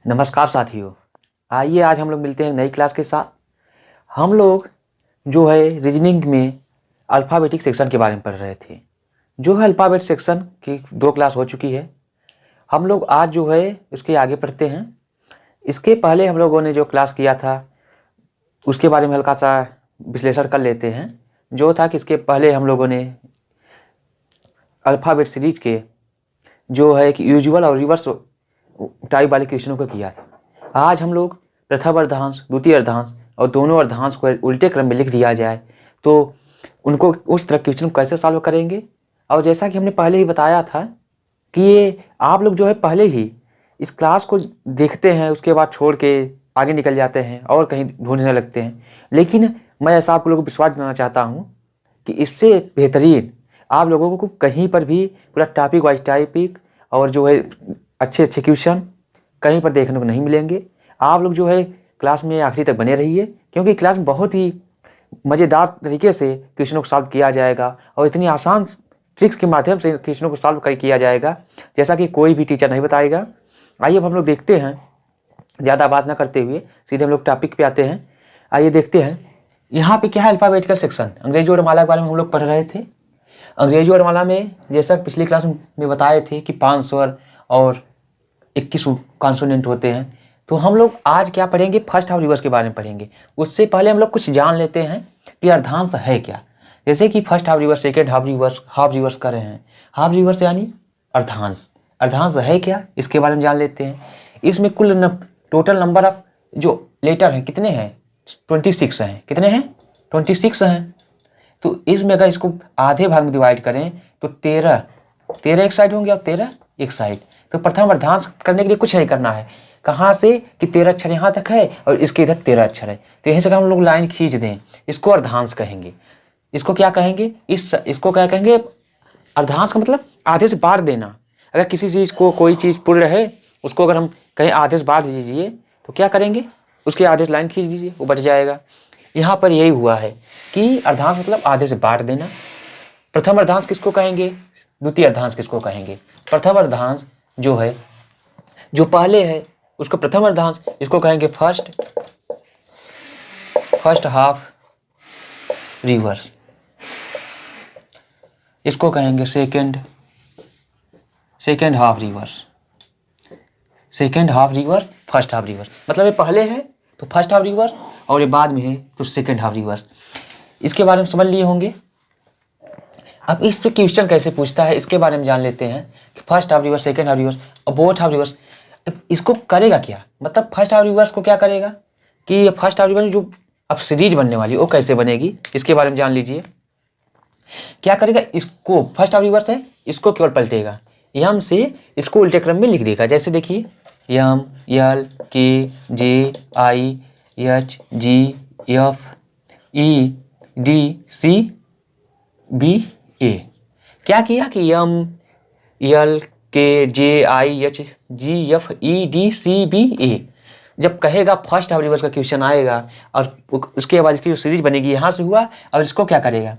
नमस्कार साथियों। आइए आज हम लोग मिलते हैं नई क्लास के साथ। हम लोग जो है रीजनिंग में अल्फ़ाबेटिक सेक्शन के बारे में पढ़ रहे थे। जो है अल्फ़ाबेट सेक्शन की 2 क्लास हो चुकी है। हम लोग आज जो है उसके आगे पढ़ते हैं। इसके पहले हम लोगों ने जो क्लास किया था उसके बारे में हल्का सा विश्लेषण कर लेते हैं। जो था कि इसके पहले हम लोगों ने अल्फ़ाबेट सीरीज के जो है कि यूजुअल और रिवर्स टाइप वाले क्वेश्चनों को किया था। आज हम लोग प्रथम अर्धांश, द्वितीय अर्धांश और दोनों अर्धांश को उल्टे क्रम में लिख दिया जाए तो उनको उस तरह क्वेश्चन कैसे सॉल्व करेंगे। और जैसा कि हमने पहले ही बताया था कि ये आप लोग जो है पहले ही इस क्लास को देखते हैं, उसके बाद छोड़ के आगे निकल जाते हैं और कहीं ढूंढने लगते हैं। लेकिन मैं ऐसा आप लोगों को विश्वास दिलाना चाहता हूँ कि इससे बेहतरीन आप लोगों को कहीं पर भी पूरा टॉपिक वाइज टॉपिक और जो है अच्छे क्वेश्चन कहीं पर देखने को नहीं मिलेंगे। आप लोग जो है क्लास में आखिरी तक बने रहिए, क्योंकि क्लास में बहुत ही मज़ेदार तरीके से क्वेश्चनों को सॉल्व किया जाएगा और इतनी आसान ट्रिक्स के माध्यम से क्वेश्चनों को सॉल्व किया जाएगा जैसा कि कोई भी टीचर नहीं बताएगा। आइए अब हम लोग देखते हैं, ज़्यादा बात ना करते हुए सीधे हम लोग टॉपिक पे आते हैं। आइए देखते हैं यहाँ पे क्या है। अल्फ़ाबेटिकल सेक्शन अंग्रेजी वर्णमाला के बारे में हम लोग पढ़ रहे थे। अंग्रेजी वर्णमाला में जैसा पिछली क्लास में बताए थे कि 5 स्वर और 21 कॉन्सोनेंट होते हैं, तो हम लोग आज क्या पढ़ेंगे, फर्स्ट हाफ रिवर्स के बारे में पढ़ेंगे। उससे पहले हम लोग कुछ जान लेते हैं कि अर्धांश है क्या। जैसे कि first half reverse, second half reverse कर रहे हैं। हाफ रिवर्स यानी अर्धांश। अर्धांश है क्या, इसके बारे में जान लेते हैं। इसमें कुल टोटल नंबर ऑफ जो लेटर हैं कितने हैं, 26 हैं। कितने हैं, 26 हैं। तो इसमें अगर इसको आधे भाग में डिवाइड करें तो 13 एक साइड होंगे और 13 एक साइड। तो प्रथम अर्धांश करने के लिए कुछ नहीं करना है। कहाँ से कि 13 अक्षर यहाँ तक है और इसके इधर 13 अक्षर है, तो यहीं से हम लोग लाइन खींच दें, इसको अर्धांश कहेंगे। इसको क्या कहेंगे, इसको क्या कहेंगे, अर्धांश का मतलब आधे से बांट देना। अगर किसी चीज़ को कोई चीज़ पूर्ण है उसको अगर हम कहीं आधे से बांट दीजिए तो क्या करेंगे, उसके आधे से लाइन खींच दीजिए, वो बच जाएगा। यहाँ पर यही हुआ है कि अर्धांश मतलब आधे से बांट देना। प्रथम अर्धांश किसको कहेंगे, द्वितीय अर्धांश किसको कहेंगे। प्रथम अर्धांश जो है, जो पहले है उसको प्रथम अर्धांश, इसको कहेंगे फर्स्ट हाफ रिवर्स। इसको कहेंगे second half reverse. Second half reverse, first half reverse, मतलब ये पहले है तो फर्स्ट हाफ रिवर्स और ये बाद में है तो सेकेंड हाफ रिवर्स। इसके बारे में समझ लिए होंगे। अब इस पे क्वेश्चन कैसे पूछता है इसके बारे में जान लेते हैं कि first half reverse, second half reverse और बोथ हाफ रिवर्स। इसको करेगा क्या, मतलब फर्स्ट हाफ रिवर्स को क्या करेगा कि फर्स्ट हाफ रिवर्स जो अब सीरीज बनने वाली वो कैसे बनेगी, इसके बारे में जान लीजिए। क्या करेगा, इसको फर्स्ट हाफ रिवर्स है, इसको केवल पलटेगा, यम से इसको उल्टे क्रम में लिख देगा। जैसे देखिए यम, यल, के, जे, आई, एच, जी, एफ, ई, डी, सी, बी, ए। क्या किया कि यम, यल, के, जे, आई, एच, जी, एफ, ई, डी, सी, बी, ए। जब कहेगा फर्स्ट हाफ रिवर्स का क्वेश्चन आएगा और उसके बाद इसकी जो सीरीज बनेगी यहाँ से हुआ, और इसको क्या करेगा,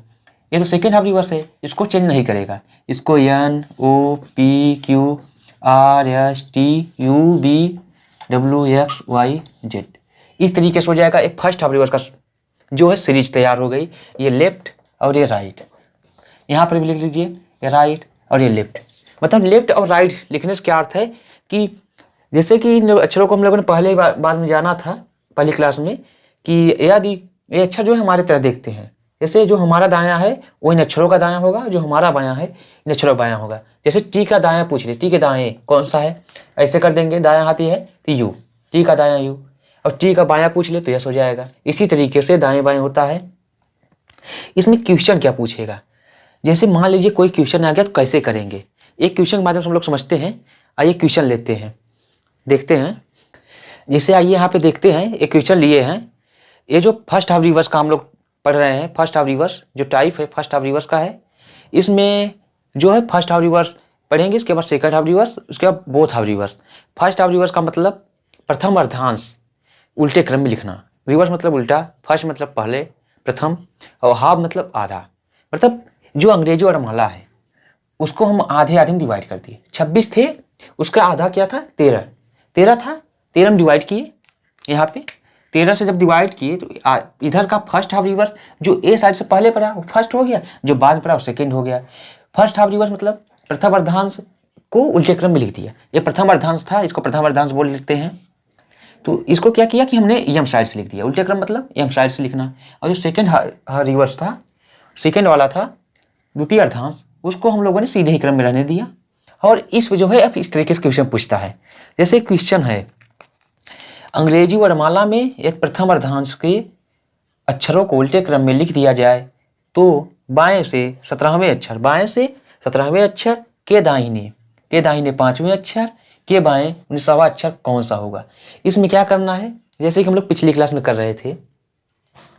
ये तो सेकेंड हाफ रिवर्स है, इसको चेंज नहीं करेगा। इसको N, O, P, Q, R, S, T, U, B, W, X, Y, Z, इस तरीके से हो जाएगा। एक फर्स्ट हाफ रिवर्स का जो है सीरीज तैयार हो गई। ये लेफ्ट और ये राइट, यहाँ पर भी लिख लीजिए ये राइट और ये लेफ्ट। मतलब लेफ्ट और राइट लिखने से क्या अर्थ है कि जैसे कि इन अक्षरों को हम लोगों ने पहले बार में जाना था पहली क्लास में कि यदि ये अक्षर जो है हमारे तरह देखते हैं, जैसे जो हमारा दायां है वो इन अक्षरों का दायां होगा, जो हमारा बायां है इन अक्षरों का बायां होगा। जैसे टी का दायां पूछ ले, टी के दाएं कौन सा है, ऐसे कर देंगे, दायां हाथी है तो यू, टी का दायां यू, और टी का बायां पूछ ले तो यस हो जाएगा। इसी तरीके से दाएं बाएं होता है। इसमें क्वेश्चन क्या पूछेगा, जैसे मान लीजिए कोई क्वेश्चन आ गया तो कैसे करेंगे, एक क्वेश्चन के माध्यम से हम लोग समझते हैं। आइए क्वेश्चन लेते हैं, देखते हैं। जैसे आइए यहाँ पे देखते हैं, एक क्वेश्चन लिए हैं। ये जो फर्स्ट हाफ रिवर्स का हम लोग पढ़ रहे हैं, फर्स्ट हाफ रिवर्स जो टाइप है फर्स्ट हाफ रिवर्स का है, इसमें जो है फर्स्ट हाफ रिवर्स पढ़ेंगे, इसके बाद सेकंड हाफ रिवर्स, उसके बाद both half reverse. First half reverse का मतलब प्रथम अर्धांश उल्टे क्रम में लिखना। रिवर्स मतलब उल्टा, फर्स्ट मतलब पहले प्रथम, और हाफ मतलब आधा। मतलब जो अंग्रेजी वर्णमाला है उसको हम आधे आधे में डिवाइड कर दिए। 26 थे, उसका आधा क्या था, 13 था, 13 में डिवाइड किए, यहाँ पे 13 से जब डिवाइड किए तो इधर का फर्स्ट हाफ रिवर्स जो ए साइड से पहले पड़ा वो फर्स्ट हो गया, जो बाद में पड़ा वो सेकेंड हो गया। फर्स्ट हाफ रिवर्स मतलब प्रथम अर्धांश को उल्टे क्रम में लिख दिया। ये प्रथम अर्धांश था, इसको प्रथम अर्धांश बोल लिखते हैं। तो इसको क्या किया कि हमने यम साइड से लिख दिया, उल्टे क्रम मतलब यम साइड से लिखना। और जो सेकेंड रिवर्स था, सेकेंड वाला था द्वितीय अर्धांश, उसको हम लोगों ने सीधे ही क्रम में रहने दिया। और इस जो है अब इस तरीके से क्वेश्चन पूछता है, जैसे क्वेश्चन है अंग्रेजी वर्णमाला में एक प्रथम अर्धांश के अक्षरों को उल्टे क्रम में लिख दिया जाए तो बाएं से 17वें अक्षर, बाएं से 17वें अक्षर के दाहिने 5वें अक्षर के बाएं 19वां अक्षर कौन सा होगा। इसमें क्या करना है, जैसे कि हम लोग पिछली क्लास में कर रहे थे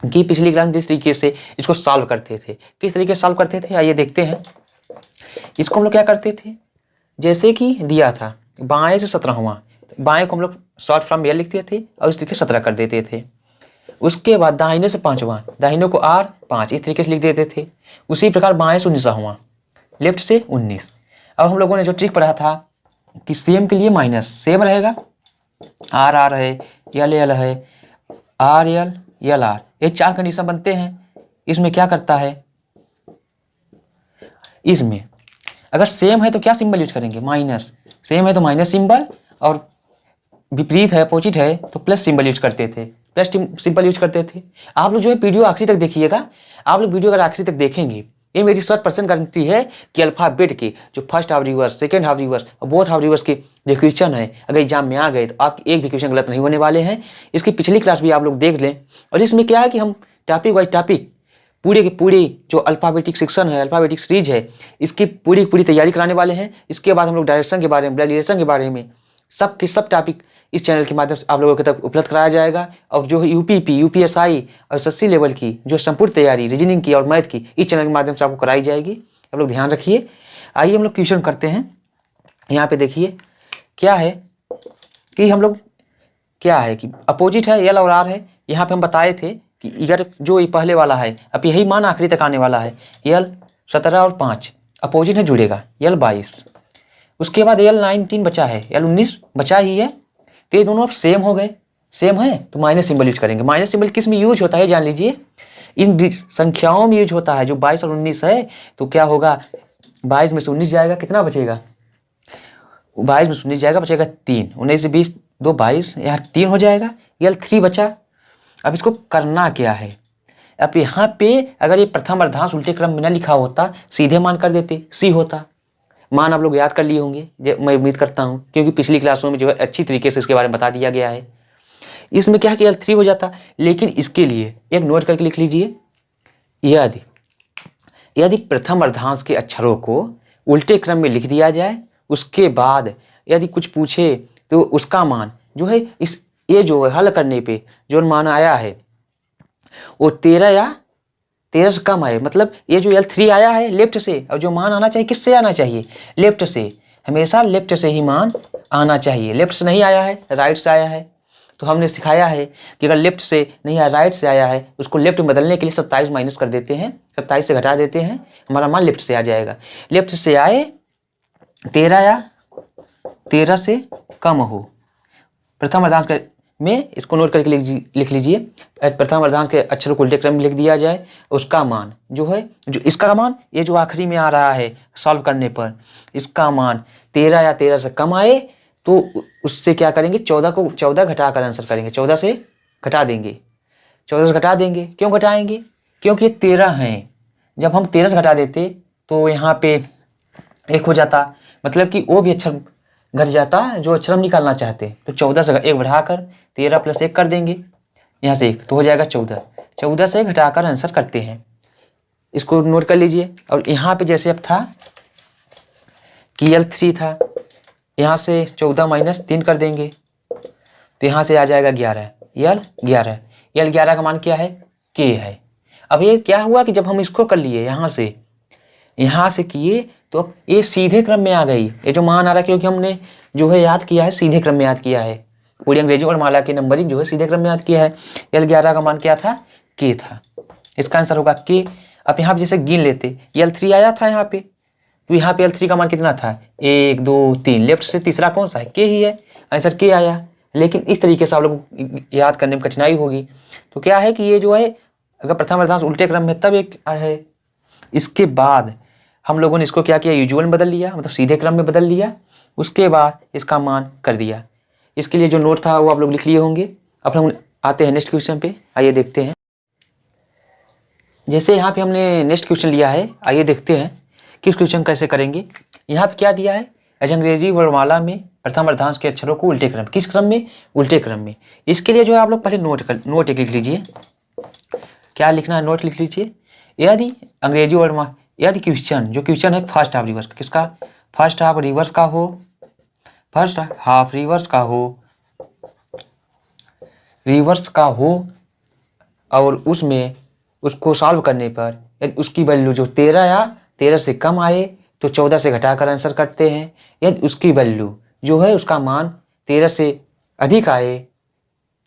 कि पिछली क्लास में जिस तरीके से इसको सॉल्व करते थे, किस तरीके से सॉल्व करते थे आइए देखते हैं। इसको हम लोग क्या करते थे, जैसे कि दिया था बाएं से 17वां, बाएं को हम लोग शॉर्ट फॉर्म में लिखते थे और इस तरीके 17 कर देते थे। उसके बाद दाहिने से 5वां, दाहिने को R 5 इस तरीके से लिख देते थे। उसी प्रकार बाएं से 19वां, लेफ्ट से 19। अब हम लोगों ने जो ट्रिक पढ़ा था कि सेम के लिए माइनस सेम रहेगा, R R है, L L है, R L L R, ये 4 कंडीशन बनते हैं। इसमें क्या करता है, इसमें अगर सेम है तो क्या सिंबल यूज करेंगे, माइनस। सेम है तो माइनस सिंबल, और विपरीत है अपोजिट है तो प्लस सिंबल यूज करते थे, प्लस सिंबल यूज करते थे। आप लोग जो है वीडियो आखिरी तक देखिएगा, आप लोग वीडियो अगर आखिरी तक देखेंगे, ये मेरी 100% गारंटी है कि अल्फाबेट के जो first half reverse, second half reverse और बोथ हाफ रिवर्स के जो क्वेश्चन है अगर एग्जाम में आ गए तो आपके एक भी क्वेश्चन गलत नहीं होने वाले हैं। इसकी पिछली क्लास भी आप लोग देख लें। और इसमें क्या है कि हम टॉपिक वाइज टॉपिक पूरे के पूरे जो अल्फाबेटिक सेक्शन है, अल्फाबेटिक सीरीज है, इसकी पूरी तैयारी कराने वाले हैं। इसके बाद हम लोग डायरेक्शन के बारे में, ब्लड के बारे में सब के सब टॉपिक इस चैनल के माध्यम से आप लोगों के तक उपलब्ध कराया जाएगा। और जो यूपीपी, यूपीएसआई और एसएससी लेवल की जो संपूर्ण तैयारी रीजनिंग की और मैथ की इस चैनल के माध्यम से आपको कराई जाएगी। आप लोग ध्यान रखिए। आइए हम लोग क्वेश्चन करते हैं। यहाँ पे देखिए क्या है कि हम लोग क्या है कि अपोजिट है L और R है। यहाँ पे हम बताए थे कि इधर जो ये पहले वाला है अब यही मान आखिरी तक आने वाला है। L 17 और 5 अपोजिट है, जुड़ेगा L 22। उसके बाद L 19 बचा है, L 19 बचा ही है। तो ये दोनों अब सेम हो गए, सेम है तो माइनस सिंबल यूज करेंगे। माइनस सिंबल किस में यूज होता है जान लीजिए, इन संख्याओं में यूज होता है। जो 22 और 19 है तो क्या होगा, 22 में से 19 जाएगा, कितना बचेगा, 22 में से 19 जाएगा, बचेगा 3। 19 से 20 2 22, यहाँ 3 हो जाएगा। L 3 बचा। अब इसको करना क्या है, अब यहाँ पे अगर ये प्रथम अर्धांश उल्टे क्रम में न लिखा होता सीधे मान कर देते, C होता। मान आप लोग याद कर लिए होंगे, मैं उम्मीद करता हूँ, क्योंकि पिछली क्लासों में जो है अच्छी तरीके से इसके बारे में बता दिया गया है। इसमें क्या है कि L 3 हो जाता, लेकिन इसके लिए एक नोट करके लिख लीजिए, यदि प्रथम अर्धांश के अक्षरों को उल्टे क्रम में लिख दिया जाए, उसके बाद यदि कुछ पूछे तो उसका मान जो है इस ये जो हल करने पे जो मान आया है वो 13 या 13 से कम आए। मतलब ये जो L 3 आया है लेफ्ट से, और जो मान आना चाहिए किससे आना चाहिए, लेफ्ट से। हमेशा लेफ्ट से ही मान आना चाहिए। लेफ्ट से नहीं आया है, राइट से आया है, तो हमने सिखाया है कि अगर लेफ्ट से नहीं आया, राइट से आया है, उसको लेफ्ट में बदलने के लिए 27 माइनस कर देते हैं, 27 से घटा देते हैं, हमारा मान लेफ्ट से आ जाएगा। लेफ्ट से आए 13 या 13 से कम हो प्रथम अर्धांश में, इसको नोट करके लिख लीजिए। प्रथम अर्धांश के अक्षरों को उल्टे क्रम में लिख दिया जाए, उसका मान जो है, जो इसका मान ये जो आखिरी में आ रहा है सॉल्व करने पर, इसका मान 13 या 13 से कम आए तो उससे क्या करेंगे, 14 को 14 घटाकर आंसर करेंगे, 14 से घटा देंगे, 14 से घटा देंगे। क्यों घटाएंगे, क्योंकि ये 13 हैं। जब हम 13 से घटा देते तो यहाँ पे 1 हो जाता, मतलब कि वो भी अक्षर घट जाता जो अक्षर हम निकालना चाहते। तो 14 से 1 बढ़ाकर 13 + 1 कर देंगे, यहाँ से 1 तो हो जाएगा 14। 14 से घटाकर आंसर करते हैं, इसको नोट कर लीजिए। और यहाँ पे जैसे अब था कि L 3 था, यहाँ से 14 - 3 कर देंगे तो यहाँ से आ जाएगा 11, L 11। L 11 का मान क्या है, K है। अब ये क्या हुआ कि जब हम इसको कर लिए यहाँ से किए तो अब ये सीधे क्रम में आ गई। ये जो मान आ रहा है क्योंकि हमने जो है याद किया है, सीधे क्रम में याद किया है, पूरी अंग्रेजी और माला की नंबरिंग जो है सीधे क्रम में याद किया है। L 11 का मान क्या था, K था। इसका आंसर होगा K। अब यहाँ पे जैसे गिन लेते, L 3 आया था यहाँ पे, तो यहाँ पे L 3 का मान कितना था, 1 2 3, लेफ्ट से तीसरा कौन सा है, K ही है, आंसर K आया। लेकिन इस तरीके से आप लोग याद करने में कठिनाई होगी। तो क्या है कि ये जो है अगर प्रथम अर्धांश उल्टे क्रम में तब एक है, इसके बाद हम लोगों ने इसको क्या किया, यूजुअल में बदल लिया, मतलब सीधे क्रम में बदल लिया, उसके बाद इसका मान कर दिया। इसके लिए जो नोट था वो आप लोग लिख लिए होंगे। अब हम आते हैं नेक्स्ट क्वेश्चन पे, आइए देखते हैं। जैसे यहाँ पे हमने नेक्स्ट क्वेश्चन लिया है, आइए देखते हैं कि इस क्वेश्चन कैसे करेंगे। यहाँ पे क्या दिया है, अंग्रेजी वर्णमाला में प्रथम अर्धांश के अक्षरों को उल्टे क्रम, किस क्रम में, उल्टे क्रम में। इसके लिए जो है आप लोग पहले नोट एक लिख लीजिए। क्या लिखना है, नोट लिख लीजिए। यदि अंग्रेजी वर्णमाला, यदि क्वेश्चन, जो क्वेश्चन है फर्स्ट हाफ रिवर्स, किसका, फर्स्ट हाफ रिवर्स का हो, फर्स्ट हाफ रिवर्स का हो, रिवर्स का हो, और उसमें उसको सॉल्व करने पर यदि उसकी वैल्यू जो 13 या 13 से कम आए तो 14 से घटाकर आंसर करते हैं। यदि उसकी वैल्यू जो है उसका मान 13 से अधिक आए,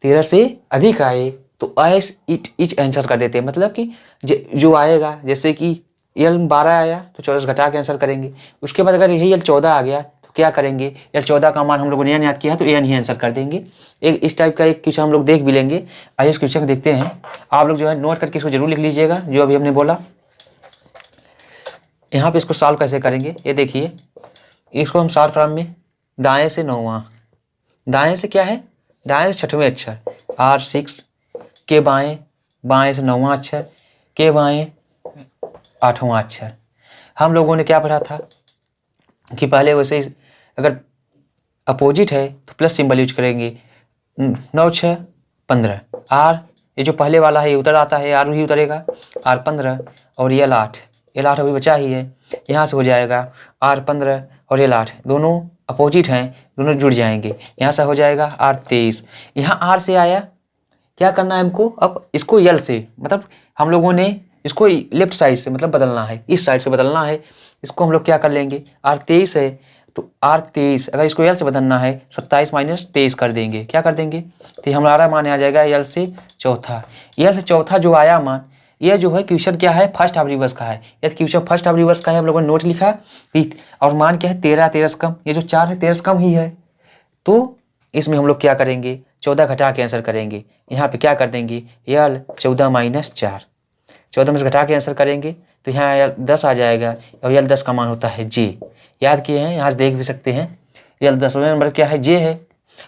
13 से अधिक आए तो एस इच आंसर कर देते हैं। मतलब कि जो आएगा, जैसे कि यल 12 आया तो 14 से घटा के आंसर करेंगे। उसके बाद अगर यही यल 14 आ गया तो क्या करेंगे, यल 14 का मान हम लोगों ने एन याद किया तो एन ही आंसर कर देंगे। एक इस टाइप का एक क्वेश्चन हम लोग देख भी लेंगे। आइए इस क्वेश्चन को देखते हैं। आप लोग जो है नोट करके इसको जरूर लिख लीजिएगा जो अभी हमने बोला। यहाँ पे इसको सॉल्व कैसे करेंगे, ये देखिए। इसको हम शॉर्ट फॉर्म में दाएं से नौवां, दाएं से क्या है, दाएं से छठवें अक्षर R6 के बाएं, बाएं से नौवां अक्षर के बाएं 8वां अक्षर। हम लोगों ने क्या पढ़ा था कि पहले वैसे अगर अपोजिट है तो प्लस सिंबल यूज करेंगे। 9 6 15 R, ये जो पहले वाला है ये उतर आता है, R ही उतरेगा, R15 और यल 8, यल 8 अभी बचा ही है, यहाँ से हो जाएगा R15 और यल 8, दोनों अपोजिट हैं, दोनों जुड़ जाएंगे, यहाँ से हो जाएगा R23। यहाँ R से आया, क्या करना है हमको, अब इसको यल से, मतलब हम लोगों ने इसको लेफ्ट साइड से मतलब बदलना है, इस साइड से बदलना है। इसको हम लोग क्या कर लेंगे, R23 है तो R23 अगर इसको यल से बदलना है 27 माइनस 23 कर देंगे, क्या कर देंगे, तो हमारा मान आ जाएगा यल से चौथा। यल से चौथा जो आया मान, ये जो है क्वेश्चन क्या है, फर्स्ट हाफ रिवर्स का है। यदि क्वेश्चन फर्स्ट हाफ रिवर्स का है, हम लोगों ने नोट लिखा, और मान क्या है 13, 13 से कम, ये जो 4 है 13 से कम ही है, तो इसमें हम लोग क्या करेंगे, 14 घटा के आंसर करेंगे। यहाँ पे क्या कर देंगे, यल 14 माइनस 4, 14 में से घटा के आंसर करेंगे तो यहाँ यल 10 आ जाएगा, और यल 10 का मान होता है जे। याद किए हैं, यहाँ देख भी सकते हैं, यल 10वें नंबर क्या है, जे है।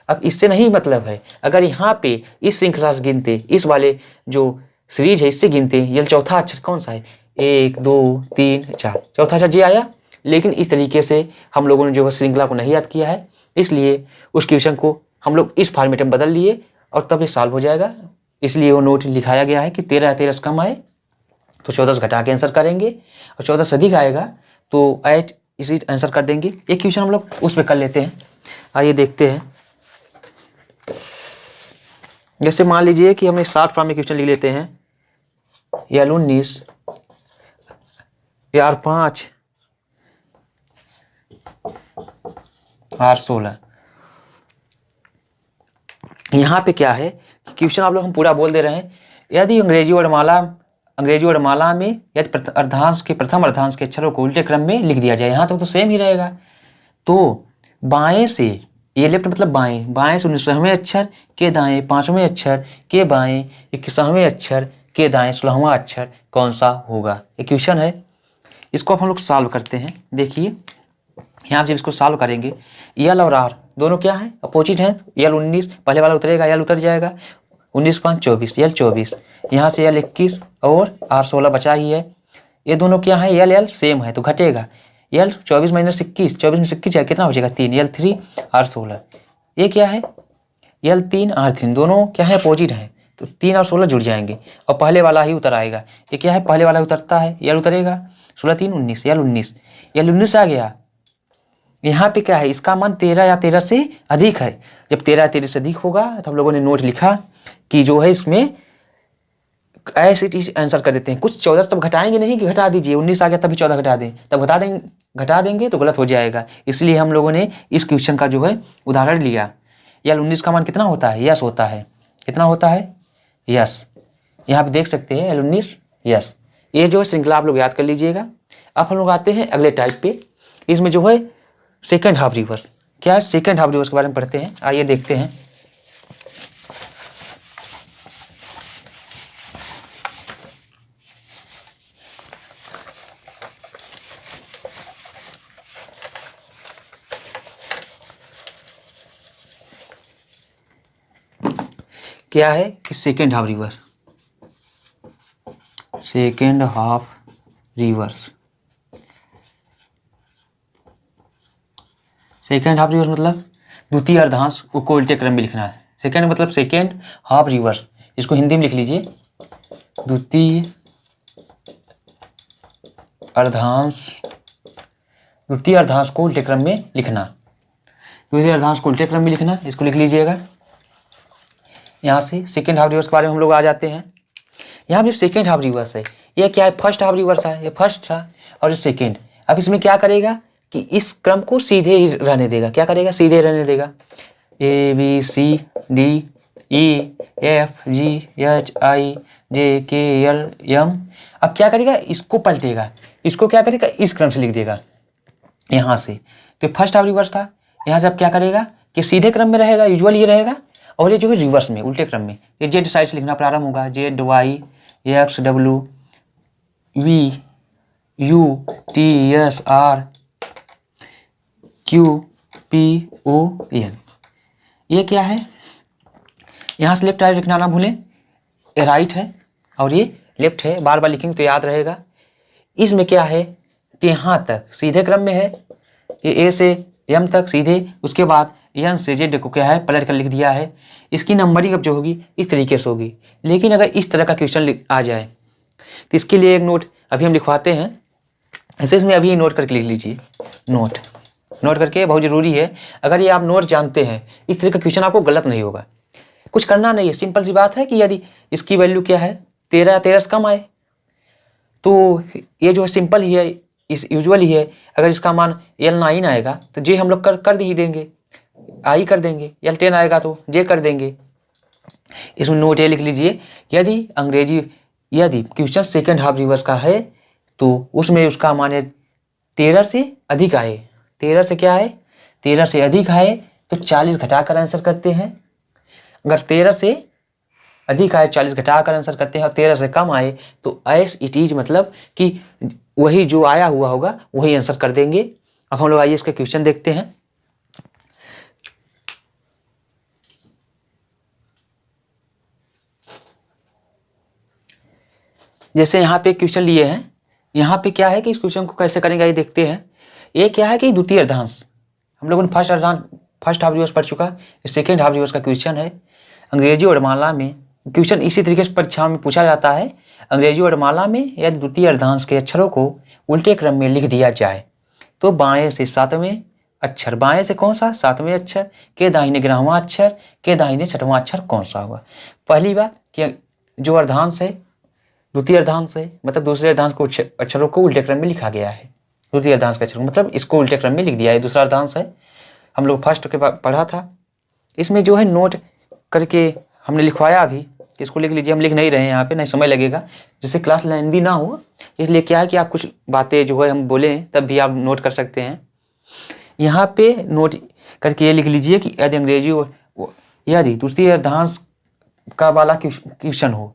अब इससे नहीं मतलब है, अगर यहाँ पे इस श्रृंखला से गिनते, इस वाले जो सीरीज है इससे गिनते, यल चौथा अक्षर कौन सा है, 1 2 3 4, चौथा अक्षर जे आया। लेकिन इस तरीके से हम लोगों ने जो है श्रृंखला को नहीं याद किया है, इसलिए उस क्वेश्चन को हम लोग इस फॉर्मेट में बदल लिए और तब ये सॉल्व हो जाएगा। इसलिए वो नोट लिखाया गया है कि 13 13 से कम आए तो 14 से घटा के आंसर करेंगे, और 14 से अधिक आएगा तो 8 इसी आंसर कर देंगे। एक क्वेश्चन हम लोग उस पर कर लेते हैं, आइए देखते हैं। जैसे मान लीजिए कि हमें शॉर्ट फॉर्म में क्वेश्चन लिख लेते हैं, यल 19 R5 R16। यहाँ पे क्या है, क्वेश्चन आप लोग हम पूरा बोल दे रहे हैं। यदि अंग्रेजी वर्णमाला में यदि अर्धांश के प्रथम अर्धांश के अक्षरों को उल्टे क्रम में लिख दिया जाए, यहाँ तक तो सेम ही रहेगा। तो बाएं से, ये लेफ्ट मतलब बाएं, बाएं से 19वें अक्षर के दाएं 5वें अक्षर के बाएं 21वें अक्षर के दाएं 16वां अक्षर कौन सा होगा, ये क्वेश्चन है। इसको हम लोग सॉल्व करते हैं। देखिए यहाँ जब इसको सॉल्व करेंगे, यल और आर दोनों क्या है, अपोजिट हैं। यल 19 पहले वाला उतरेगा, यल उतर जाएगा, 19 5 24, यल 24, यहाँ से यल 21 और R16 बचा ही है। ये दोनों क्या है, यल यल सेम है तो घटेगा, यल 24 माइनस 21, 24 में 21 है कितना बचेगा 3, यल 3 R16। ये क्या है, यल 3 R3, दोनों क्या है, अपोजिट हैं तो 3 और 16 जुड़ जाएंगे और पहले वाला ही उतर आएगा। ये क्या है, पहले वाला उतरता है, यल उतरेगा, 16 3 19, यल 19, यल 19 आ गया। यहाँ पे क्या है, इसका मान 13 या 13 से अधिक है। जब 13 13 से अधिक होगा तो हम लोगों ने नोट लिखा कि जो है इसमें ऐसे आंसर कर देते हैं। कुछ 14 तब घटाएंगे नहीं कि घटा दीजिए, 19 आ गया तभी 14 घटा दें, तब घटा देंगे तो गलत हो जाएगा। इसलिए हम लोगों ने इस क्वेश्चन का जो है उदाहरण लिया। यल 19 का मान कितना होता है, यस होता है, कितना होता है, यस। यहाँ पे देख सकते हैं यल 19 यस। ये जो है श्रृंखला आप लोग याद कर लीजिएगा। अब हम लोग आते हैं अगले टाइप पे। इसमें जो है सेकेंड हाफ रिवर्स, क्या है, सेकेंड हाफ रिवर्स के बारे में पढ़ते हैं, आइए देखते हैं। क्या है कि second half reverse, second half reverse, second half reverse मतलब द्वितीय अर्धांश को उल्टे क्रम में लिखना है। सेकेंड मतलब सेकेंड हाफ रिवर्स, इसको हिंदी में लिख लीजिए द्वितीय अर्धांश, द्वितीय अर्धांश को उल्टे क्रम में लिखना, द्वितीय अर्धांश को उल्टे क्रम में लिखना, इसको लिख लीजिएगा। यहाँ से सेकेंड हाफ रिवर्स के बारे में हम लोग आ जाते हैं। यहाँ पे सेकेंड हाफ रिवर्स है, ये क्या है, फर्स्ट हाफ रिवर्स है, ये फर्स्ट था और ये सेकेंड। अब इसमें क्या करेगा कि इस क्रम को सीधे ही रहने देगा, क्या करेगा, सीधे रहने देगा, A B C D E F G H I J K L M. अब क्या करेगा, इसको पलटेगा, इसको क्या करेगा, इस क्रम से लिख देगा यहाँ से। तो फर्स्ट हाफ रिवर्स था, यहाँ से अब क्या करेगा कि सीधे क्रम में रहेगा, यूजुअल ये रहेगा, और ये जो है रिवर्स में, उल्टे क्रम में। ये जेड साइड से लिखना प्रारंभ होगा, Z Y X W V U T S R Q P O N. ये क्या है, यहाँ से लेफ्ट राइट लिखना ना भूलें, ये राइट है और ये लेफ्ट है, बार बार लिखेंगे तो याद रहेगा। इसमें क्या है कि यहाँ तक सीधे क्रम में है, ये ए से एम तक सीधे, उसके बाद एन से जेड को क्या है पलट कर लिख दिया है। इसकी नंबरिंग अब जो होगी इस तरीके से होगी। लेकिन अगर इस तरह का क्वेश्चन आ जाए तो इसके लिए एक नोट अभी हम लिखवाते हैं, ऐसे इसमें अभी नोट करके लिख लीजिए, नोट करके बहुत ज़रूरी है। अगर ये आप नोट जानते हैं, इस तरह का क्वेश्चन आपको गलत नहीं होगा, कुछ करना नहीं है, सिंपल सी बात है कि यदि इसकी वैल्यू क्या है 13 या 13 से कम आए तो ये जो है सिंपल ही है, इस यूजुअल ही है। अगर इसका मान L9 आएगा तो जे हम लोग कर ही देंगे, आई कर देंगे, L10 आएगा तो जे कर देंगे। इसमें नोट ये लिख लीजिए, यदि क्वेश्चन सेकेंड हाफ रिवर्स का है तो उसमें उसका मान है 13 से अधिक आए, 13 से क्या है, 13 से अधिक आए तो 40 घटाकर आंसर करते हैं। अगर 13 से अधिक आए 40 घटाकर आंसर करते हैं, और 13 से कम आए तो एस इट इज, मतलब कि वही जो आया हुआ होगा वही आंसर कर देंगे। अब हम लोग आइए इसका क्वेश्चन देखते हैं। जैसे यहाँ पे क्वेश्चन लिए हैं, यहाँ पे क्या है कि इस क्वेश्चन को कैसे करेंगे ये देखते हैं। ये क्या है कि द्वितीय अर्धांश, हम लोगों ने फर्स्ट हाफ रिवर्स पढ़ चुका, सेकेंड हाफ रिवर्स का क्वेश्चन है। अंग्रेजी वर्णमाला में क्वेश्चन इसी तरीके से परीक्षा में पूछा जाता है। अंग्रेजी वर्णमाला में यदि द्वितीय अर्धांश के अक्षरों को उल्टे क्रम में लिख दिया जाए तो बाएं से सातवें अक्षर, बाएं से कौन सा, सातवें अक्षर के दाहिने 11वां अक्षर के दाहिने 6वां अक्षर कौन सा होगा। पहली बात कि जो अर्धांश है द्वितीय अर्धांश है, मतलब दूसरे अर्धांश को अक्षरों को उल्टे क्रम में लिखा गया है। द्वितीय अर्धांश का अक्षर मतलब इसको उल्टे क्रम में लिख दिया है। दूसरा अर्धांश है, हम लोग फर्स्ट के पढ़ा था, इसमें जो है नोट करके हमने लिखवाया अभी, इसको लिख लीजिए। हम लिख नहीं रहे हैं यहाँ पे, नहीं समय लगेगा, जिससे क्लास लेंदी ना हो, इसलिए क्या है कि आप कुछ बातें जो है हम बोले तब भी आप नोट कर सकते हैं। यहाँ पे नोट करके ये लिख लीजिए कि यदि द्वितीय अर्धांश का वाला क्वेश्चन हो,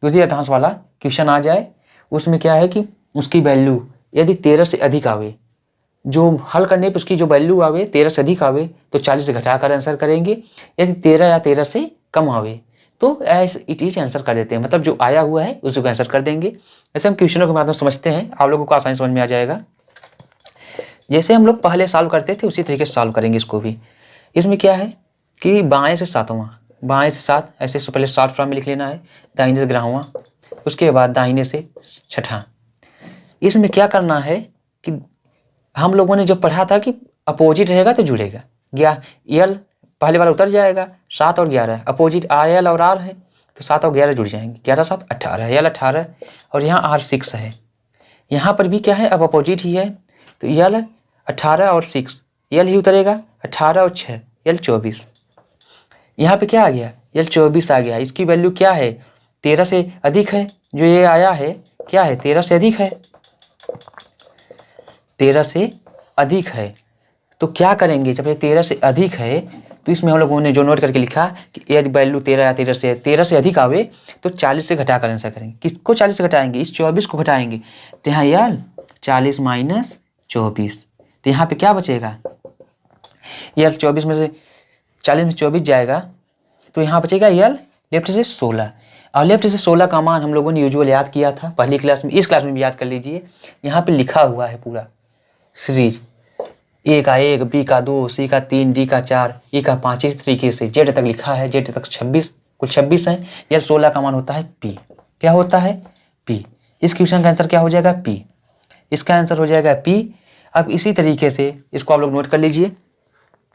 द्वितीय अर्धांश वाला क्वेश्चन आ जाए, उसमें क्या है कि उसकी वैल्यू यदि 13 से अधिक आवे, जो हल करने पर उसकी जो वैल्यू आवे 13 से अधिक आवे तो 40 से घटाकर आंसर करेंगे। यदि 13 या 13 से कम आवे तो एस इट इज आंसर कर देते हैं, मतलब जो आया हुआ है उसी को आंसर कर देंगे। ऐसे हम क्वेश्चनों के माध्यम समझते हैं, आप लोगों को आसानी समझ में आ जाएगा। जैसे हम लोग पहले सॉल्व करते थे उसी तरीके से सॉल्व करेंगे इसको भी। इसमें क्या है कि बाएं से सातवां, बाएं से 7 ऐसे से पहले शॉर्ट फॉर्म में लिख लेना है, दाहिने से 11वां, उसके बाद दाहिने से 6वां। इसमें क्या करना है कि हम लोगों ने जो पढ़ा था कि अपोजिट रहेगा तो जुड़ेगा, एल पहले वाला उतर जाएगा, 7 और 11 अपोजिट एल और आर है तो 7 और 11 जुड़ जाएंगे, 11 7 18, एल 18 और यहाँ आर 6 है। यहाँ पर भी क्या है, अब अपोजिट ही है तो एल 18 और 6, एल ही उतरेगा, 18 और 6 एल 24। यहाँ पे क्या आ गया, एल 24 आ गया। इसकी वैल्यू क्या है, 13 से अधिक है, जो ये आया है क्या है 13 से अधिक है, 13 से अधिक है। तो क्या करेंगे, जब ये 13 से अधिक है तो इसमें हम लोगों ने जो नोट करके लिखा कि यदि वैल्यू 13 या 13 से अधिक आवे तो 40 से घटाकर आंसर करेंगे। किसको 40 से घटाएंगे, इस 24 को घटाएंगे, तो यहाँ यार 40 माइनस 24, तो यहाँ पे क्या बचेगा, यल 24 में से 40 में 24 जाएगा तो यहाँ बचेगा यल लेफ्ट से 16, और लेफ्ट से 16 का मान हम लोगों ने यूजुअल याद किया था पहली क्लास में, इस क्लास में भी याद कर लीजिए। यहाँ पे लिखा हुआ है पूरा सीरीज, ए का 1, बी का 2, सी का 3, डी का 4, ई का 5, इस तरीके से जेड तक लिखा है, जेड तक 26, कुल 26 है। यह 16 का मान होता है पी। क्या होता है? पी। इस क्वेश्चन का आंसर क्या हो जाएगा? पी। इसका आंसर हो जाएगा पी। अब इसी तरीके से इसको आप लोग नोट कर लीजिए।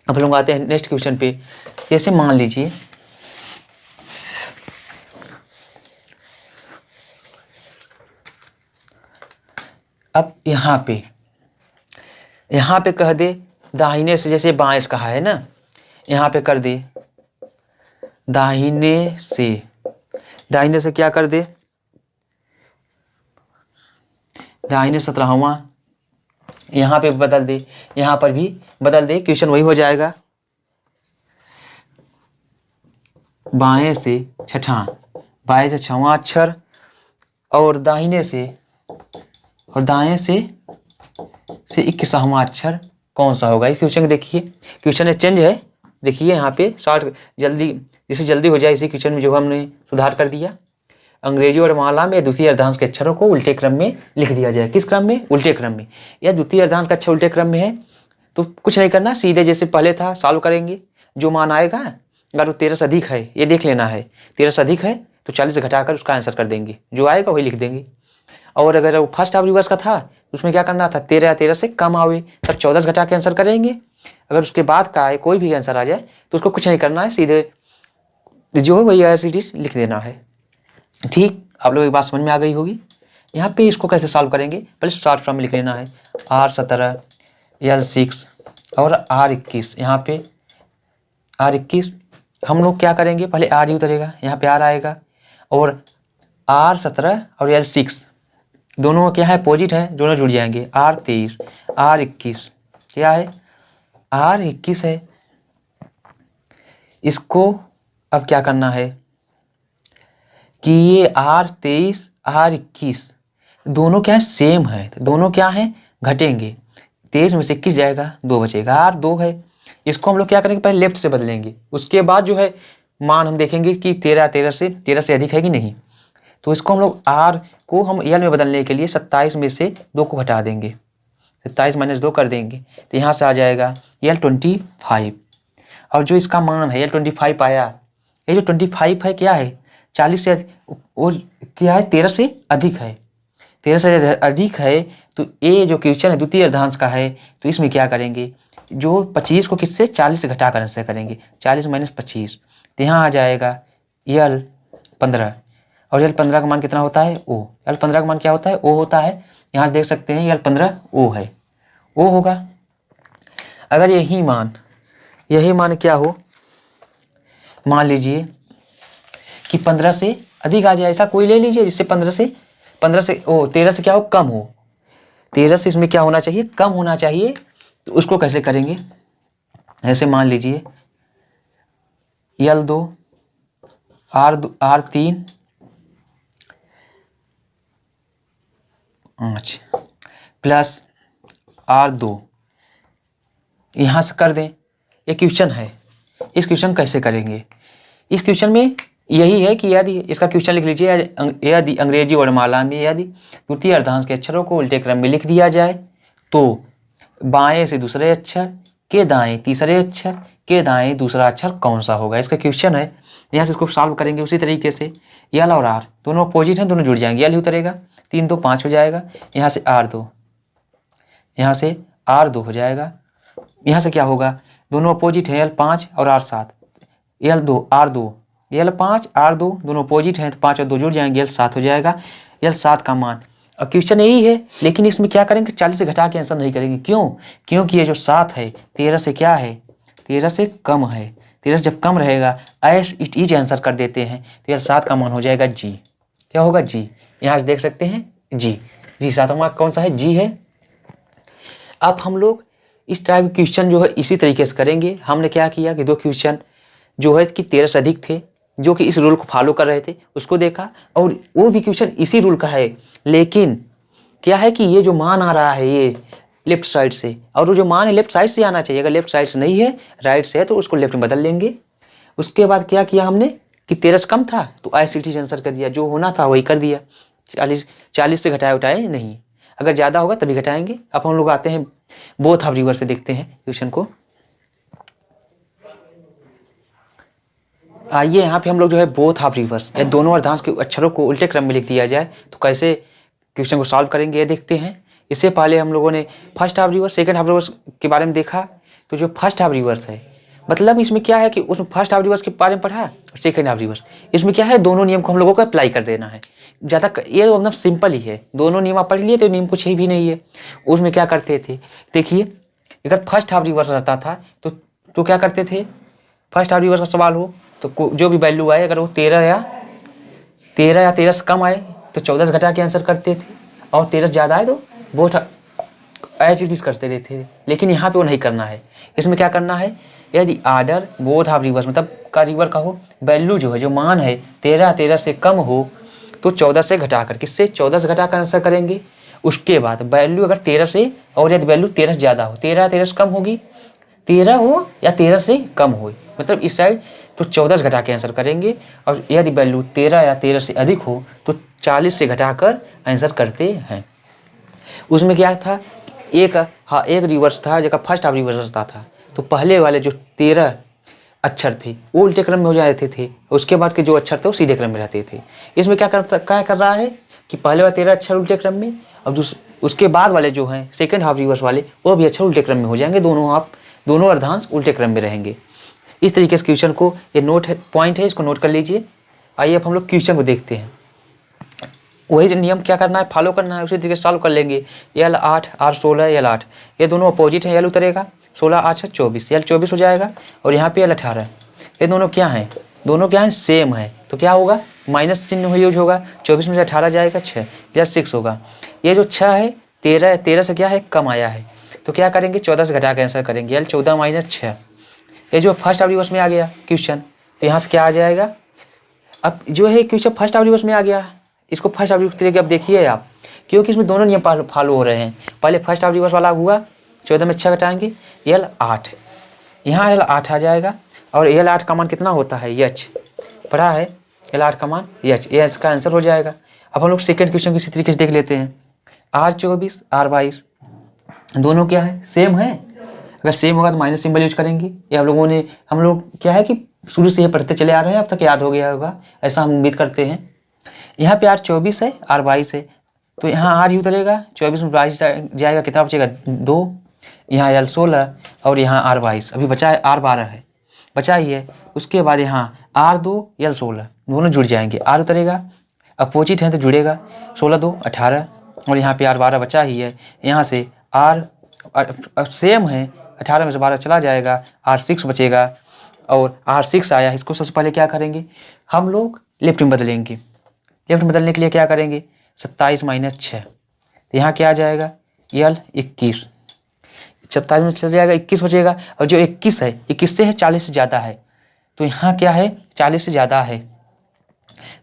अब हम लोग आते हैं नेक्स्ट क्वेश्चन पे। जैसे मान लीजिए अब यहाँ पे कह दे दाहिने से, जैसे बाएं से कहा है ना, यहाँ पे कर दे दाहिने से क्या कर दे, दाहिने 17वां, यहाँ पे बदल दे, यहाँ पर भी बदल दे, क्वेश्चन वही हो जाएगा। बाएं से 6वां अक्षर और दाहिने से और दाएं से 21वां अक्षर कौन सा होगा? इस क्वेश्चन देखिए, क्वेश्चन चेंज है, देखिए यहाँ पे शॉर्ट जल्दी, जिससे जल्दी हो जाए इसी क्वेश्चन में जो हमने सुधार कर दिया। अंग्रेजी और माला में द्वितीय अर्धांश के अक्षरों को उल्टे क्रम में लिख दिया जाए। किस क्रम में? उल्टे क्रम में। या द्वितीय अर्धांश का अक्षर उल्टे क्रम में है तो कुछ नहीं करना, सीधे जैसे पहले था सॉल्व करेंगे। जो मान आएगा, अगर वो 13 से अधिक है, ये देख लेना है, 13 से अधिक है तो 40 से घटाकर उसका आंसर कर देंगे, जो आएगा वही लिख देंगे। और अगर वो फर्स्ट हाफ रिवर्स का था तो उसमें क्या करना था, 13 या 13 से कम आवे तब 14 से घटा के आंसर करेंगे। अगर उसके बाद का आए कोई भी आंसर आ जाए तो उसको कुछ नहीं करना है, सीधे जो है वही ऐसी चीज लिख देना है। ठीक, आप लोग एक बात समझ में आ गई होगी। यहाँ पे इसको कैसे सॉल्व करेंगे, पहले शॉर्ट फॉर्म में लिख लेना है, R17, L6 और R21। यहाँ पे R21 हम लोग क्या करेंगे, पहले R ही उतरेगा, यहाँ पे R आएगा, और R17 और L6 दोनों क्या है, अपोजिट है, दोनों जुड़ जाएंगे। R23, R21 क्या है, R21 है। इसको अब क्या करना है कि ये R23 R21 दोनों क्या है, सेम है, तो दोनों क्या है, घटेंगे। 23 में से 21 जाएगा, 2 बचेगा, R2 है। इसको हम लोग क्या करेंगे, पहले लेफ्ट से बदलेंगे, उसके बाद जो है मान हम देखेंगे कि 13 से अधिक है कि नहीं। तो इसको हम लोग R को हम L में बदलने के लिए 27 में से 2 को घटा देंगे, 27 - 2 कर देंगे, तो यहाँ से आ जाएगा L25। और जो इसका मान है L25 आया, ये जो 25 है क्या है, 40 से और क्या है, 13 से अधिक है, 13 से अधिक है। तो ये जो क्वेश्चन है द्वितीय अर्धांश का है, तो इसमें क्या करेंगे, जो 25 को किससे 40 से घटा कर आंसर करेंगे, 40 - 25, तो यहाँ आ जाएगा L15। और L15 का मान कितना होता है, O। L15 का मान क्या होता है, O होता है। यहाँ देख सकते हैं L15 O है, O होगा। अगर यही मान क्या हो, मान लीजिए कि 15 से अधिक आ जाए, ऐसा कोई ले लीजिए जिससे 13 से क्या हो, कम हो। 13 से इसमें क्या होना चाहिए, कम होना चाहिए। तो उसको कैसे करेंगे, ऐसे मान लीजिए L2 R3 प्लस R2 यहाँ से कर दें। ये क्वेश्चन है, इस क्वेश्चन कैसे करेंगे, इस क्वेश्चन में यही है कि यदि इसका क्वेश्चन लिख लीजिए, यदि अंग्रेजी वर्णमाला में यदि द्वितीय अर्धांश के अक्षरों को उल्टे क्रम में लिख दिया जाए तो बाएं से दूसरे अक्षर के दाएं तीसरे अक्षर के दाएं दूसरा अक्षर कौन सा होगा, इसका क्वेश्चन है। यहाँ से इसको सॉल्व करेंगे उसी तरीके से। L और R दोनों अपोजिट हैं, दोनों जुड़ जाएंगे, L ही उतरेगा, 3 2 5 हो जाएगा। यहाँ से R2 हो जाएगा। यहाँ से क्या होगा, दोनों अपोजिट है, L5 और R7, R2 L5 R2 दोनों अपोजिट हैं, तो 5 और 2 जुड़ जाएंगे, L7 हो जाएगा। L7 का मान, अब क्वेश्चन यही है, लेकिन इसमें क्या करेंगे, 40 से घटा के आंसर नहीं करेंगे। क्यों? क्योंकि ये जो 7 है 13 से क्या है, 13 से कम है। 13 जब कम रहेगा एस इट इज आंसर कर देते हैं, तो L7 का मान हो जाएगा G। क्या होगा, G। यहाँ से देख सकते हैं G 7वां कौन सा है, G है। अब हम लोग इस टाइप के क्वेश्चन जो है इसी तरीके से करेंगे। हमने क्या किया कि 2 क्वेश्चन जो है कि 13 से अधिक थे, जो कि इस रूल को फॉलो कर रहे थे, उसको देखा, और वो भी क्वेश्चन इसी रूल का है, लेकिन क्या है कि ये जो मान आ रहा है ये लेफ्ट साइड से, और वो जो मान है लेफ्ट साइड से आना चाहिए। अगर लेफ्ट साइड से नहीं है, राइट से है, तो उसको लेफ्ट में बदल लेंगे। उसके बाद क्या किया हमने, कि 13 से कम था तो ऐसे ही आंसर कर दिया, जो होना था वही कर दिया। 40 से घटाए उठाए नहीं, अगर ज़्यादा होगा तभी घटाएंगे। अब हम लोग आते हैं बोथ हाफ रिवर्स पे, देखते हैं क्वेश्चन को। आइए यहाँ पे हम लोग जो है बोथ हाफ रिवर्स या दोनों अर्धांश के अक्षरों को उल्टे क्रम में लिख दिया जाए तो कैसे क्वेश्चन को सॉल्व करेंगे ये देखते हैं। इससे पहले हम लोगों ने first half reverse second half reverse के बारे में देखा। तो जो फर्स्ट हाफ रिवर्स है मतलब इसमें क्या है कि उसमें फर्स्ट हाफ रिवर्स के बारे में पढ़ा और सेकंड हाफ रिवर्स, इसमें क्या है दोनों नियम को हम लोगों को अप्लाई कर देना है। ज़्यादा ये मतलब सिंपल ही है, दोनों नियम आप पढ़ लिए तो नियम कुछ ही भी नहीं है। उसमें क्या करते थे देखिए, अगर फर्स्ट हाफ रिवर्स रहता था तो क्या करते थे, फर्स्ट हाफ रिवर्स का सवाल हो तो जो भी वैल्यू आए अगर वो 13 या 13 से कम आए तो 14 से घटा के आंसर करते थे, और 13 ज़्यादा आए तो बहुत ऐसे चीज करते रहते थे। लेकिन यहाँ पे वो नहीं करना है। इसमें क्या करना है, यदि आर्डर बोथ हाफ रिवर्स मतलब का रिवर का हो, वैल्यू जो है जो मान है 13 से कम हो तो 14 से घटाकर, किससे 14 से घटाकर आंसर करेंगे। उसके बाद वैल्यू अगर 13 से, और यदि वैल्यू 13 से ज़्यादा हो, 13 से कम होगी, 13 हो या 13 से कम हो, मतलब इस साइड तो 14 से घटा के आंसर करेंगे। और यदि वैल्यू 13 या 13 से अधिक हो तो 40 से घटाकर आंसर करते हैं। उसमें क्या था, एक रिवर्स था जगह फर्स्ट हाफ रिवर्स रहता था तो पहले वाले जो 13 अक्षर थे वो उल्टे क्रम में हो जाते थे, उसके बाद के जो अक्षर थे वो सीधे क्रम में रहते थे। इसमें क्या कर रहा है कि पहले वाले 13 अक्षर उल्टे क्रम में, और उसके बाद वाले जो हैं सेकंड हाफ रिवर्स वाले वो भी अक्षर उल्टे क्रम में हो जाएंगे, दोनों अर्धांश उल्टे क्रम में रहेंगे। इस तरीके से क्वेश्चन को, ये नोट है, पॉइंट है, इसको नोट कर लीजिए। आइए अब हम लोग क्वेश्चन को देखते हैं। वही नियम क्या करना है, फॉलो करना है, उसी तरीके से सॉल्व कर लेंगे। L8 R16 L8 ये दोनों अपोजिट हैं, L उतरेगा, 16 8 6 24, L 24 हो जाएगा। और यहाँ पे L 18, ये दोनों क्या हैं, दोनों क्या हैं सेम है, तो क्या होगा माइनस चिन्ह यूज होगा, 24 में से 18 जाएगा 6, या 6 होगा। ये जो 6 है 13 से क्या है कम आया है, तो क्या करेंगे 14 से घटा के आंसर करेंगे, L 14 माइनस 6। ये जो फर्स्ट हाफ रिवर्स में आ गया क्वेश्चन, तो यहाँ से क्या आ जाएगा, अब जो है क्वेश्चन फर्स्ट हाफ रिवर्स में आ गया, इसको फर्स्ट हाफ रिवर्स तरीके अब देखिए आप, क्योंकि इसमें दोनों नियम फॉलो हो रहे हैं। पहले फर्स्ट हाफ रिवर्स वाला हुआ, 14 में 6 घटाएंगे L8, यहाँ L8 आ जाएगा। और L8 का मान कितना होता है, H पढ़ा है, L8 का मान H, ये इसका आंसर हो जाएगा। अब हम लोग सेकंड क्वेश्चन को इसी तरीके से देख लेते हैं। R24 R22 दोनों क्या है सेम है, अगर सेम होगा तो माइनस सिंबल यूज करेंगे। ये हम लोग क्या है कि शुरू से ये पढ़ते चले आ रहे हैं, अब तक याद हो गया होगा, ऐसा हम उम्मीद करते हैं। यहाँ पे R24 है R22 है, तो यहाँ R ही उतरेगा, 24 में 22 जाएगा, कितना बचेगा 2, यहाँ L16 और यहाँ R22, अभी बचा है R12 है, बचा ही है। उसके बाद यहाँ R2 L16 दोनों जुड़ जाएंगे, R उतरेगा, अपोजिट है तो जुड़ेगा, 16 2 18, और यहाँ पे R12 बचा ही है। यहाँ से R सेम है, 18 में से 12 चला जाएगा, R6 बचेगा, और R6 आया, इसको सबसे पहले क्या करेंगे हम लोग लेफ्ट में बदलेंगे। लेफ्ट में बदलने के लिए क्या करेंगे 27 माइनस 6, तो यहाँ क्या आ जाएगा L21, 27 में चल जाएगा 21 बचेगा। और जो 21 है 21 से है 40 से ज़्यादा है, तो यहाँ क्या है 40 से ज़्यादा है,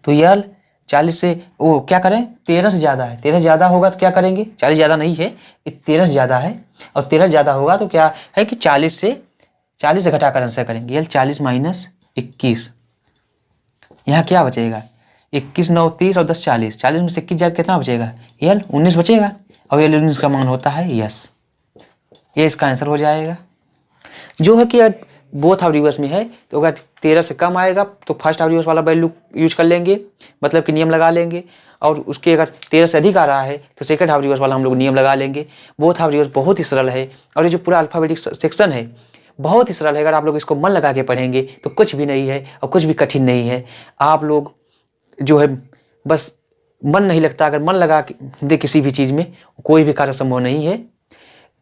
तो L 40 से वो क्या करें 13 से ज़्यादा है, 13 ज़्यादा होगा तो क्या करेंगे, 40 ज़्यादा नहीं है 13 से ज़्यादा है, और 13 ज़्यादा होगा तो क्या है कि 40 से घटाकर आंसर करेंगे। L 40 माइनस 21, यहाँ क्या बचेगा 21 9 30 और 10 40, 40 में से 21 जाकर कितना बचेगा L 19 बचेगा, और L 19 का मान होता है यस, ये इसका आंसर हो जाएगा। जो है कि बोथ हाफ रिवर्स में है, तो अगर 13 से कम आएगा तो फर्स्ट हाफ रिवर्स वाला वैल्यू यूज कर लेंगे, मतलब कि नियम लगा लेंगे, और उसके अगर 13 से अधिक आ रहा है तो सेकंड हाफ रिवर्स वाला हम लोग नियम लगा लेंगे। बोथ हाफ रिवर्स बहुत ही सरल है, और ये जो पूरा अल्फाबेटिक सेक्शन है बहुत ही सरल है, अगर आप लोग इसको मन लगा के पढ़ेंगे तो कुछ भी नहीं है और कुछ भी कठिन नहीं है। आप लोग जो है बस मन नहीं लगता, अगर मन लगा दे किसी भी चीज़ में कोई भी कार्य संभव नहीं है।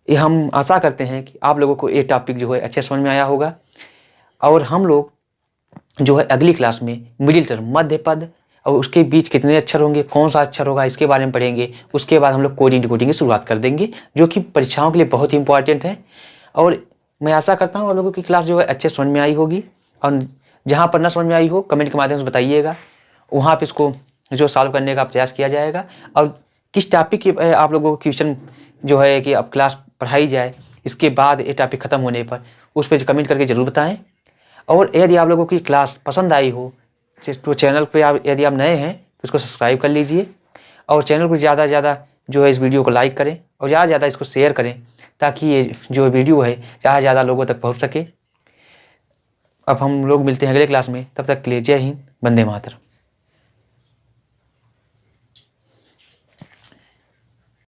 ये हम आशा करते हैं कि आप लोगों को ये टॉपिक जो है अच्छे समझ में आया होगा, और हम लोग जो है अगली क्लास में मिडिल टर्म मध्य पद और उसके बीच कितने अक्षर होंगे, कौन सा अक्षर होगा, इसके बारे में पढ़ेंगे। उसके बाद हम लोग कोडिंग डिकोडिंग की शुरुआत कर देंगे, जो कि परीक्षाओं के लिए बहुत ही इंपॉर्टेंट है। और मैं आशा करता हूँ आप लोगों की क्लास जो है अच्छे समझ में आई होगी, और जहाँ पर ना समझ में आई हो कमेंट के माध्यम से बताइएगा, वहाँ पर इसको जो सॉल्व करने का प्रयास किया जाएगा। और किस टॉपिक के आप लोगों को क्वेश्चन जो है कि अब क्लास पढ़ाई जाए, इसके बाद ये टॉपिक ख़त्म होने पर उस पर कमेंट करके ज़रूर बताएं। और यदि आप लोगों की क्लास पसंद आई हो तो चैनल पे आप यदि आप नए हैं तो इसको सब्सक्राइब कर लीजिए और चैनल को ज़्यादा से ज़्यादा जो है इस वीडियो को लाइक करें और ज़्यादा से ज़्यादा इसको शेयर करें ताकि ये जो वीडियो है ज़्यादा से ज़्यादा लोगों तक पहुँच सके। अब हम लोग मिलते हैं अगले क्लास में, तब तक के लिए जय हिंद, वंदे मातरम।